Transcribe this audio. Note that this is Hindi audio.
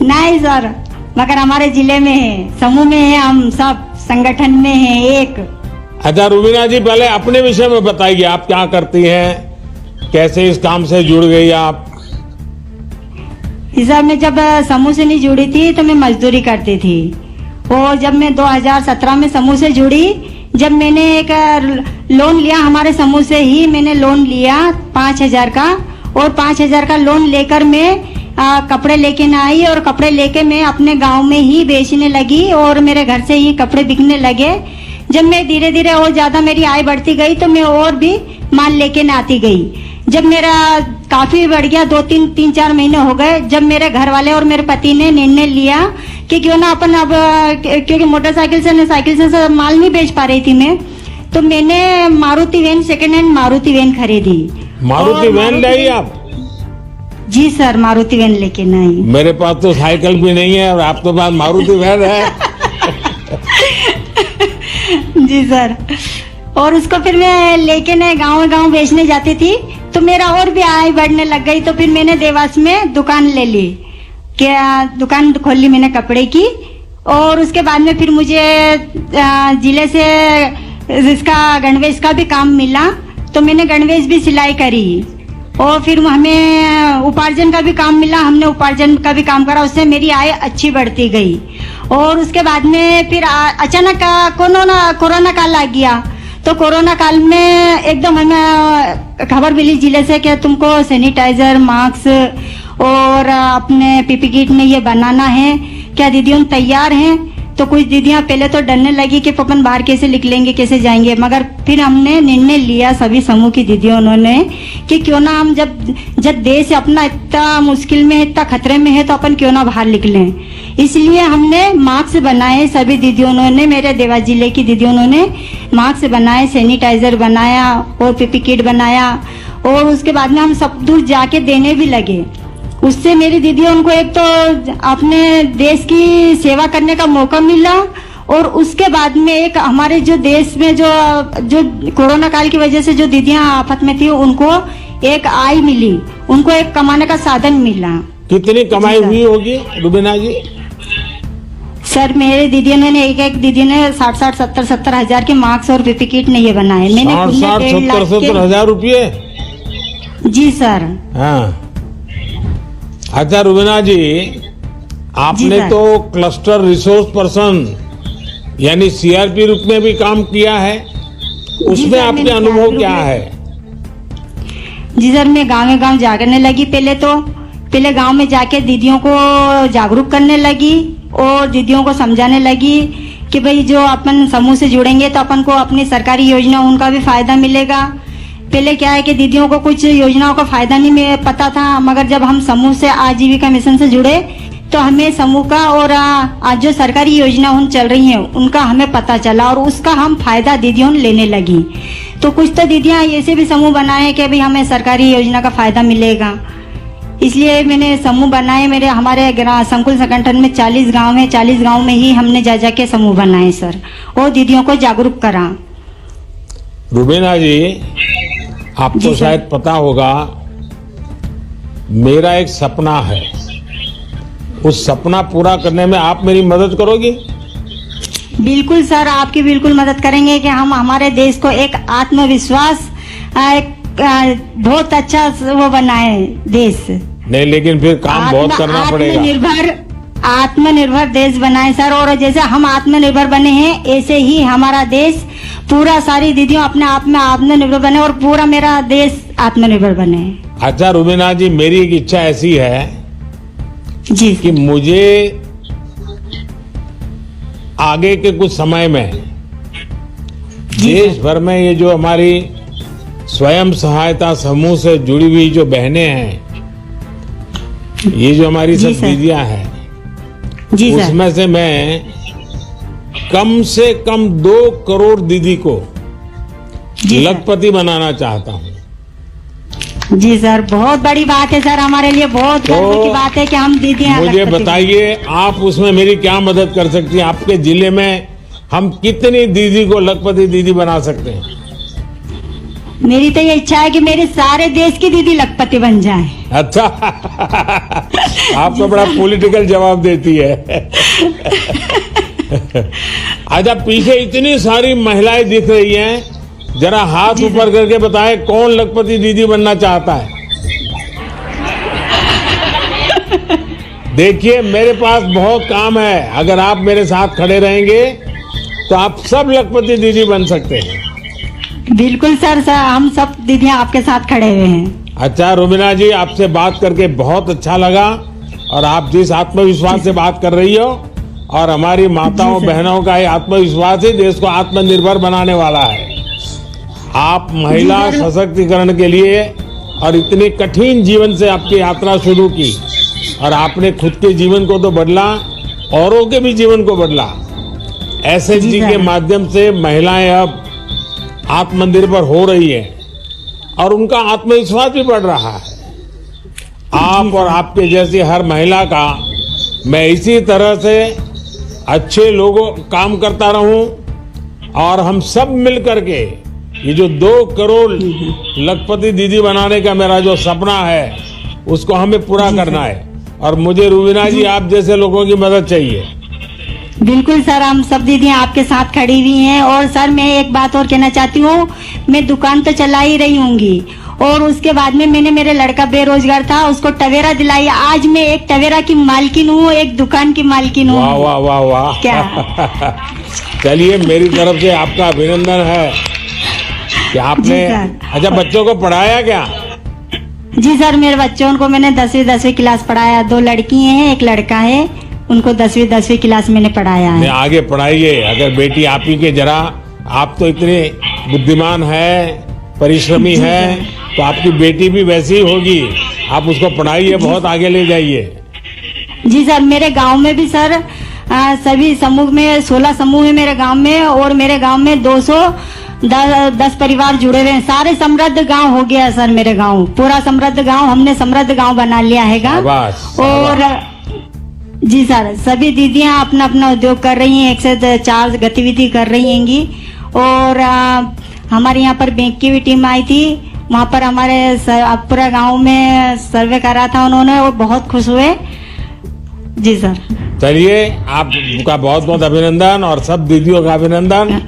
नहीं सर, मगर हमारे जिले में है, समूह में है, हम सब संगठन में है एक। अच्छा रुबीना जी, पहले अपने विषय में बताइए, आप क्या करती हैं, कैसे इस काम से जुड़ गई आप? सर मैं जब समूह से नहीं जुड़ी थी तो मैं मजदूरी करती थी, और जब मैं 2017 में समूह से जुड़ी, जब मैंने एक लोन लिया, हमारे समूह से ही मैंने लोन लिया 5,000 का, और 5,000 का लोन लेकर मैं कपड़े लेके न आई, और कपड़े लेके मैं अपने गांव में ही बेचने लगी, और मेरे घर से ही कपड़े बिकने लगे। जब मैं धीरे धीरे और ज्यादा मेरी आय बढ़ती गई तो मैं और भी माल लेके न आती गई। जब मेरा काफी बढ़ गया, 3-4 महीने हो गए, जब मेरे घर वाले और मेरे पति ने निर्णय लिया कि क्यों ना अपन अब, क्योंकि मोटरसाइकिल से साइकिल से माल नहीं बेच पा रही थी मैं, तो मैंने Maruti van, second hand Maruti van खरीदी। मारुति वैन लाई आप? जी सर, मारुति वैन लेके नहीं। मेरे पास तो साइकिल भी नहीं है और आपके पास मारुति वैन है। जी सर, और उसको फिर मैं लेके न गांव बेचने जाती थी, तो मेरा और भी आय बढ़ने लग गई। तो फिर मैंने देवास में दुकान ले ली, क्या दुकान खोल ली मैंने कपड़े की, और उसके बाद में फिर मुझे जिले से इसका गणवेश का भी काम मिला, तो मैंने गणवेश भी सिलाई करी, और फिर हमें उपार्जन का भी काम मिला, हमने उपार्जन का भी काम करा, उससे मेरी आय अच्छी बढ़ती गई। और उसके बाद में फिर अचानक कोरोना काल आ गया, तो कोरोना काल में एकदम हमें खबर मिली जिले से कि तुमको सैनिटाइजर, मास्क और अपने पीपी किट में ये बनाना है, क्या दीदियों तैयार हैं? तो कुछ दीदियां पहले तो डरने लगी कि अपन बाहर कैसे निकलेंगे, कैसे जाएंगे, मगर फिर हमने निर्णय लिया सभी समूह की दीदियों उन्होंने कि क्यों ना हम जब देश अपना इतना मुश्किल में, इतना खतरे में है, तो अपन क्यों ना बाहर निकलें। इसलिए हमने मास्क बनाए, सभी दीदियों ने, मेरे देवास जिले की दीदियों ने मास्क बनाए, सैनिटाइजर बनाया और पीपी किट बनाया, और उसके बाद में हम सब दूर जाके देने भी लगे। उससे मेरी दीदी उनको एक तो अपने देश की सेवा करने का मौका मिला, और उसके बाद में एक हमारे जो देश में जो कोरोना काल की वजह से जो दीदियां आफत में थी, उनको एक आय मिली, उनको एक कमाने का साधन मिला। कितनी कमाई हुई होगी रुबीना जी? सर मेरे दीदियों ने एक दीदी ने 60-70 हजार के मास्क और पीपी किट ने ये बनाए। मैंने 60-70 हजार रुपये? जी सर। हाँ, अच्छा रुबीना जी, आपने तो क्लस्टर रिसोर्स पर्सन यानी सीआरपी रूप में भी काम किया है, उसमें आपके अनुभव क्या है? जी सर, मैं गाँव जागरने लगी। पहले गांव में जाके दीदियों को जागरूक करने लगी, और दीदियों को समझाने लगी कि भाई जो अपन समूह से जुड़ेंगे तो अपन को अपनी सरकारी योजना उनका भी फायदा मिलेगा। पहले क्या है कि दीदियों को कुछ योजनाओं का फायदा नहीं पता था, मगर जब हम समूह से आजीविका मिशन से जुड़े तो हमें समूह का और आज जो सरकारी योजना उन चल रही है उनका हमें पता चला, और उसका हम फायदा दीदियों लेने लगी। तो कुछ तो दीदियां ऐसे भी समूह बनाए कि भाई हमें सरकारी योजना का फायदा मिलेगा, इसलिए मैंने समूह बनाए। हमारे संकुल संगठन में 40 गांव है, 40 गांव में ही हमने जा के समूह बनाए सर, और दीदियों को जागरूक करा। रुबीना जी, आपको शायद पता होगा, मेरा एक सपना है, उस सपना पूरा करने में आप मेरी मदद करोगी? बिल्कुल सर, आपकी बिल्कुल मदद करेंगे कि हम हमारे देश को एक आत्मविश्वास, बहुत अच्छा वो बनाए देश। नहीं, लेकिन फिर काम बहुत करना पड़ेगा। आत्मनिर्भर देश बनाए सर, और जैसे हम आत्मनिर्भर बने हैं ऐसे ही हमारा देश पूरा, सारी दीदियों अपने आप में आत्मनिर्भर बने, और पूरा मेरा देश आत्मनिर्भर बने। अच्छा रुबीना जी, मेरी एक इच्छा ऐसी है जी कि मुझे आगे के कुछ समय में देश भर में ये जो हमारी स्वयं सहायता समूह से जुड़ी हुई जो बहनें हैं, ये जो हमारी सब दीदियां हैं, उसमें से मैं कम से कम 2 करोड़ दीदी को लखपति बनाना चाहता हूँ। जी सर, बहुत बड़ी बात है सर, हमारे लिए बहुत गर्व की बात है कि हम दीदियां। मुझे बताइए, आप उसमें मेरी क्या मदद कर सकती हैं? आपके जिले में हम कितनी दीदी को लखपति दीदी बना सकते हैं? मेरी तो ये इच्छा है कि मेरे सारे देश की दीदी लखपति बन जाए। अच्छा आप तो बड़ा पॉलिटिकल जवाब देती है। अच्छा, पीछे इतनी सारी महिलाएं दिख रही हैं, जरा हाथ ऊपर करके बताएं कौन लखपति दीदी बनना चाहता है। देखिए, मेरे पास बहुत काम है, अगर आप मेरे साथ खड़े रहेंगे तो आप सब लखपति दीदी बन सकते हैं। बिल्कुल सर, हम सब दीदियां आपके साथ खड़े हुए हैं। अच्छा रुबीना जी, आपसे बात करके बहुत अच्छा लगा, और आप जिस आत्मविश्वास से बात कर रही हो, और हमारी माताओं बहनों का ये आत्मविश्वास ही देश को आत्मनिर्भर बनाने वाला है। आप महिला सशक्तिकरण के लिए और इतने कठिन जीवन से आपकी यात्रा शुरू की, और आपने खुद के जीवन को तो बदला, औरों के भी जीवन को बदला। एसएचजी के माध्यम से महिलाएं अब आत्मनिर्भर हो रही है और उनका आत्मविश्वास भी बढ़ रहा है। आप और आपके जैसी हर महिला का मैं इसी तरह से अच्छे लोगों काम करता रहूं, और हम सब मिल करके ये जो 2 करोड़ लखपति दीदी बनाने का मेरा जो सपना है, उसको हमें पूरा करना है। और मुझे रुबीना जी आप जैसे लोगों की मदद चाहिए। बिल्कुल सर, हम सब दीदियां आपके साथ खड़ी हुई हैं। और सर, मैं एक बात और कहना चाहती हूँ, मैं दुकान तो चला ही रही होंगी, और उसके बाद में मैंने, मेरे लड़का बेरोजगार था, उसको टवेरा दिलाई। आज मैं एक टवेरा की मालकिन हूँ, एक दुकान की मालकिन हूँ। वाह वाह वाह वाह, क्या चलिए, मेरी तरफ से आपका अभिनंदन है कि आपने। अच्छा, बच्चों को पढ़ाया क्या? जी सर, मेरे बच्चों को मैंने 10वीं क्लास पढ़ाया। 2 लड़की हैं, 1 लड़का है, उनको 10वीं क्लास मैंने पढ़ाया है। आगे पढ़ाइए, अगर बेटी आप ही के, जरा आप तो इतने बुद्धिमान है, परिश्रमी है, तो आपकी बेटी भी वैसी ही होगी। आप उसको पढ़ाइए, बहुत आगे ले जाइए। जी सर, मेरे गांव में भी सर सभी समूह में 16 समूह है मेरे गांव में, और मेरे गांव में 210 परिवार जुड़े हुए हैं। सारे समृद्ध गांव हो गया सर, मेरे गांव पूरा समृद्ध गांव, हमने समृद्ध गांव बना लिया है। और जी सर, सभी दीदियां अपना अपना उद्योग कर रही हैं, 1 से 4 गतिविधि कर रही हैंगी। और हमारे यहाँ पर बैंक की भी टीम आई थी, वहाँ पर हमारे पूरा गांव में सर्वे करा था उन्होंने, वो बहुत खुश हुए। जी सर, चलिए, आपका बहुत बहुत अभिनंदन, और सब दीदियों का अभिनंदन।